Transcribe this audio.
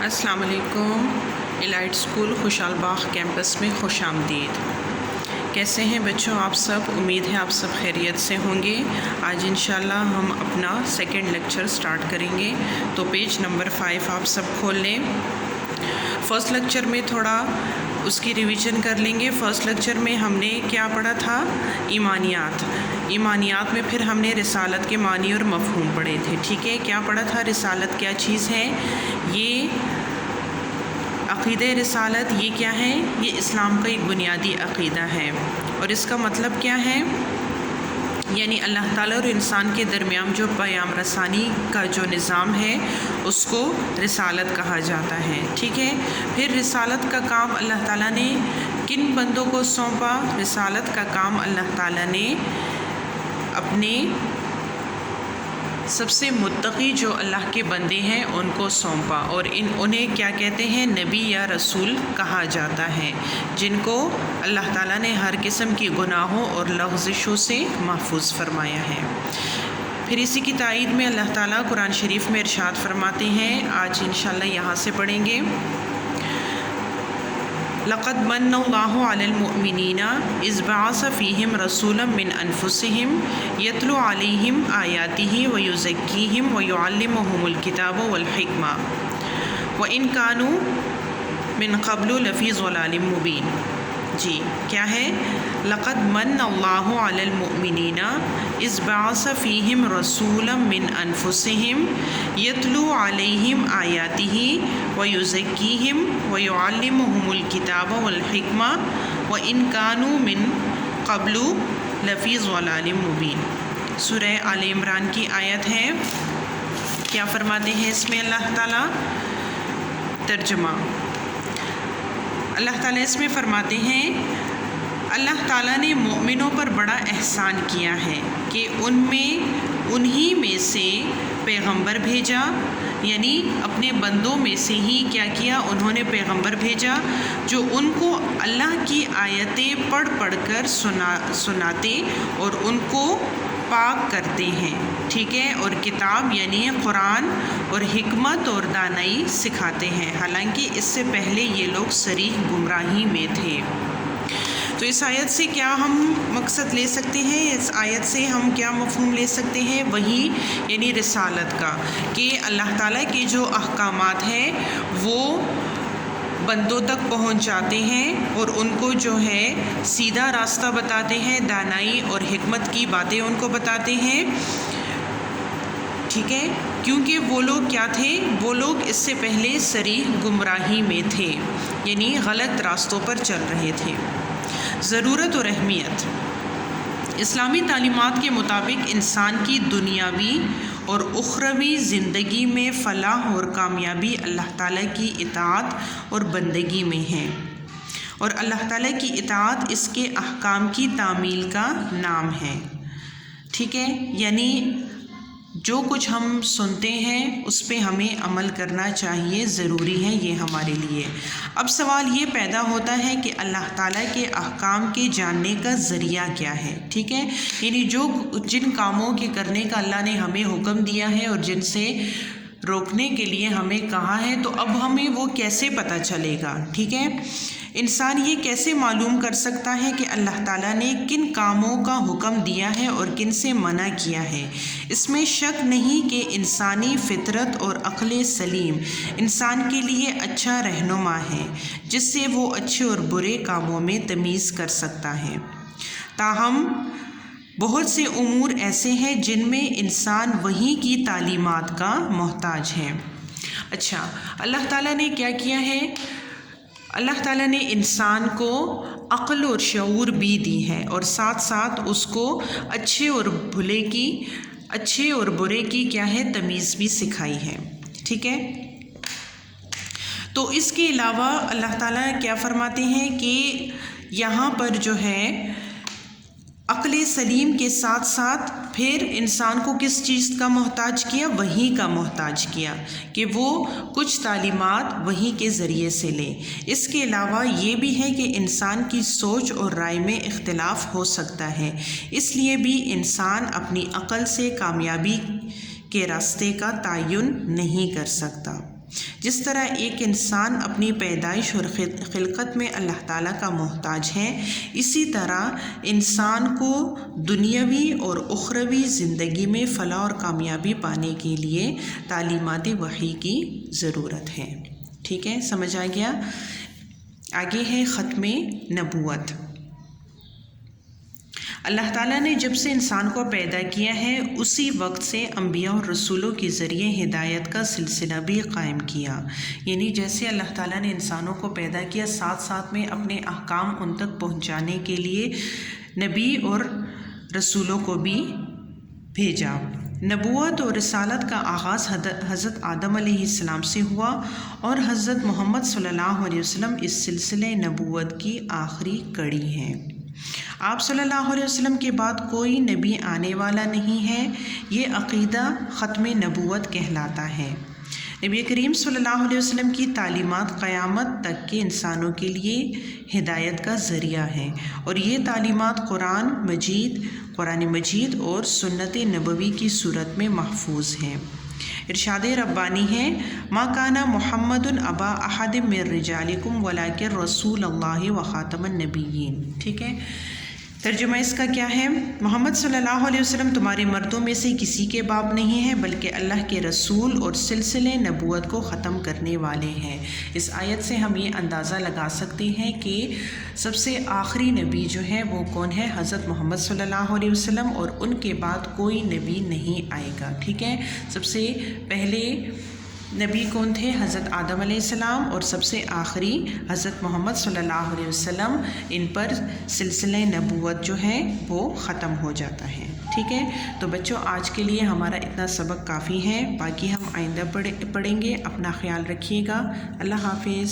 السلام علیکم۔ Allied school خوشحال باغ کیمپس میں خوش آمدید۔ کیسے ہیں بچوں آپ سب؟ امید ہے آپ سب خیریت سے ہوں گے۔ آج انشاءاللہ ہم اپنا سیکنڈ لیکچر سٹارٹ کریں گے، تو پیج نمبر 5 آپ سب کھول لیں۔ فرسٹ لیکچر میں تھوڑا اس کی ریویژن کر لیں گے۔ فرسٹ لیکچر میں ہم نے کیا پڑھا تھا؟ ایمانیات میں پھر ہم نے رسالت کے معنی اور مفہوم پڑھے تھے، ٹھیک ہے؟ کیا پڑھا تھا؟ رسالت کیا چیز ہے؟ یہ عقیدہ رسالت یہ کیا ہے؟ یہ اسلام کا ایک بنیادی عقیدہ ہے، اور اس کا مطلب کیا ہے؟ یعنی اللہ تعالیٰ اور انسان کے درمیان جو پیام رسانی کا جو نظام ہے اس کو رسالت کہا جاتا ہے، ٹھیک ہے؟ پھر رسالت کا کام اللہ تعالیٰ نے کن بندوں کو سونپا؟ رسالت کا کام اللہ تعالیٰ نے اپنے سب سے متقی جو اللہ کے بندے ہیں ان کو سونپا، اور انہیں کیا کہتے ہیں؟ نبی یا رسول کہا جاتا ہے، جن کو اللہ تعالیٰ نے ہر قسم کی گناہوں اور لغزشوں سے محفوظ فرمایا ہے۔ پھر اسی کی تائید میں اللہ تعالیٰ قرآن شریف میں ارشاد فرماتے ہیں، آج انشاءاللہ یہاں سے پڑھیں گے، لقد من اللہ علی المؤمنین اذ بعث فیہم رسولا من انفسہم یتلو علیہم آیاتہ ویزکیہم ویعلمہم الکتاب والحکمہ وإن کانوا من قبل لفی ضلال مبین۔ جی کیا ہے؟ لقد من اللہ علی المؤمنین اذ بعث فیہم رسولا من انفسہم یتلو علیہم آیاتہ ویزکیہم ویعلمہم الکتاب والحکمہ وإن کانوا من قبل لفی ضلال مبین۔ سورہ آل عمران کی آیت ہے۔ کیا فرماتے ہیں اس میں اللہ تعالیٰ؟ ترجمہ اللہ تعالیٰ اس میں فرماتے ہیں، اللہ تعالیٰ نے مومنوں پر بڑا احسان کیا ہے کہ انہی میں سے پیغمبر بھیجا، یعنی اپنے بندوں میں سے ہی کیا کیا؟ انہوں نے پیغمبر بھیجا جو ان کو اللہ کی آیتیں پڑھ پڑھ کر سناتے اور ان کو پاک کرتے ہیں، ٹھیک ہے؟ اور کتاب یعنی قرآن اور حکمت اور دانائی سکھاتے ہیں، حالانکہ اس سے پہلے یہ لوگ صریح گمراہی میں تھے۔ تو اس آیت سے کیا ہم مقصد لے سکتے ہیں؟ اس آیت سے ہم کیا مفہوم لے سکتے ہیں؟ وہی یعنی رسالت کا، کہ اللہ تعالیٰ کے جو احکامات ہیں وہ بندوں تک پہنچ جاتے ہیں اور ان کو جو ہے سیدھا راستہ بتاتے ہیں، دانائی اور حکمت کی باتیں ان کو بتاتے ہیں، ٹھیک ہے؟ کیونکہ وہ لوگ کیا تھے؟ وہ لوگ اس سے پہلے صریح گمراہی میں تھے، یعنی غلط راستوں پر چل رہے تھے۔ ضرورت اور اہمیت۔ اسلامی تعلیمات کے مطابق انسان کی دنیاوی اور اخروی زندگی میں فلاح اور کامیابی اللہ تعالیٰ کی اطاعت اور بندگی میں ہے، اور اللہ تعالیٰ کی اطاعت اس کے احکام کی تعمیل کا نام ہے، ٹھیک ہے؟ یعنی جو کچھ ہم سنتے ہیں اس پہ ہمیں عمل کرنا چاہیے، ضروری ہے یہ ہمارے لیے۔ اب سوال یہ پیدا ہوتا ہے کہ اللہ تعالیٰ کے احکام کے جاننے کا ذریعہ کیا ہے، ٹھیک ہے؟ یعنی جن کاموں کے کرنے کا اللہ نے ہمیں حکم دیا ہے اور جن سے روکنے کے لیے ہمیں کہا ہے، تو اب ہمیں وہ کیسے پتہ چلے گا، ٹھیک ہے؟ انسان یہ کیسے معلوم کر سکتا ہے کہ اللہ تعالیٰ نے کن کاموں کا حکم دیا ہے اور کن سے منع کیا ہے؟ اس میں شک نہیں کہ انسانی فطرت اور عقل سلیم انسان کے لیے اچھا رہنما ہے، جس سے وہ اچھے اور برے کاموں میں تمیز کر سکتا ہے۔ تاہم بہت سے امور ایسے ہیں جن میں انسان وحی کی تعلیمات کا محتاج ہے۔ اچھا، اللہ تعالیٰ نے کیا کیا ہے؟ اللہ تعالیٰ نے انسان کو عقل اور شعور بھی دی ہے، اور ساتھ ساتھ اس کو اچھے اور برے کی کیا ہے؟ تمیز بھی سکھائی ہے، ٹھیک ہے؟ تو اس کے علاوہ اللہ تعالیٰ کیا فرماتے ہیں کہ یہاں پر جو ہے عقل سلیم کے ساتھ ساتھ پھر انسان کو کس چیز کا محتاج کیا؟ وحی کا محتاج کیا، کہ وہ کچھ تعلیمات وحی کے ذریعے سے لے۔ اس کے علاوہ یہ بھی ہے کہ انسان کی سوچ اور رائے میں اختلاف ہو سکتا ہے، اس لیے بھی انسان اپنی عقل سے کامیابی کے راستے کا تعین نہیں کر سکتا۔ جس طرح ایک انسان اپنی پیدائش اور خلقت میں اللہ تعالیٰ کا محتاج ہے، اسی طرح انسان کو دنیاوی اور اخروی زندگی میں فلاح اور کامیابی پانے کے لیے تعلیمات وحی کی ضرورت ہے۔ ٹھیک ہے، سمجھ آ گیا؟ آگے ہے ختم نبوت۔ اللہ تعالیٰ نے جب سے انسان کو پیدا کیا ہے اسی وقت سے انبیاء اور رسولوں کے ذریعے ہدایت کا سلسلہ بھی قائم کیا، یعنی جیسے اللہ تعالیٰ نے انسانوں کو پیدا کیا، ساتھ ساتھ میں اپنے احکام ان تک پہنچانے کے لیے نبی اور رسولوں کو بھی بھیجا۔ نبوت اور رسالت کا آغاز حضرت آدم علیہ السلام سے ہوا اور حضرت محمد صلی اللہ علیہ وسلم اس سلسلے نبوت کی آخری کڑی ہیں۔ آپ صلی اللہ علیہ وسلم کے بعد کوئی نبی آنے والا نہیں ہے، یہ عقیدہ ختم نبوت کہلاتا ہے۔ نبی کریم صلی اللہ علیہ وسلم کی تعلیمات قیامت تک کے انسانوں کے لیے ہدایت کا ذریعہ ہیں، اور یہ تعلیمات قرآن مجید اور سنت نبوی کی صورت میں محفوظ ہیں۔ ارشاد ربانی ہے، ما کان محمد ابا احد من رجالکم ولکن رسول اللہ وخاتم النبیین۔ ٹھیک ہے، ترجمہ اس کا کیا ہے؟ محمد صلی اللہ علیہ وسلم تمہارے مردوں میں سے کسی کے باپ نہیں ہیں، بلکہ اللہ کے رسول اور سلسلے نبوت کو ختم کرنے والے ہیں۔ اس آیت سے ہم یہ اندازہ لگا سکتے ہیں کہ سب سے آخری نبی جو ہے وہ کون ہے؟ حضرت محمد صلی اللہ علیہ وسلم، اور ان کے بعد کوئی نبی نہیں آئے گا۔ ٹھیک ہے، سب سے پہلے نبی کون تھے؟ حضرت آدم علیہ السلام، اور سب سے آخری حضرت محمد صلی اللہ علیہ وسلم۔ ان پر سلسلہ نبوت جو ہے وہ ختم ہو جاتا ہے۔ ٹھیک ہے، تو بچوں آج کے لیے ہمارا اتنا سبق کافی ہے، باقی ہم آئندہ پڑھیں گے۔ اپنا خیال رکھیے گا۔ اللہ حافظ۔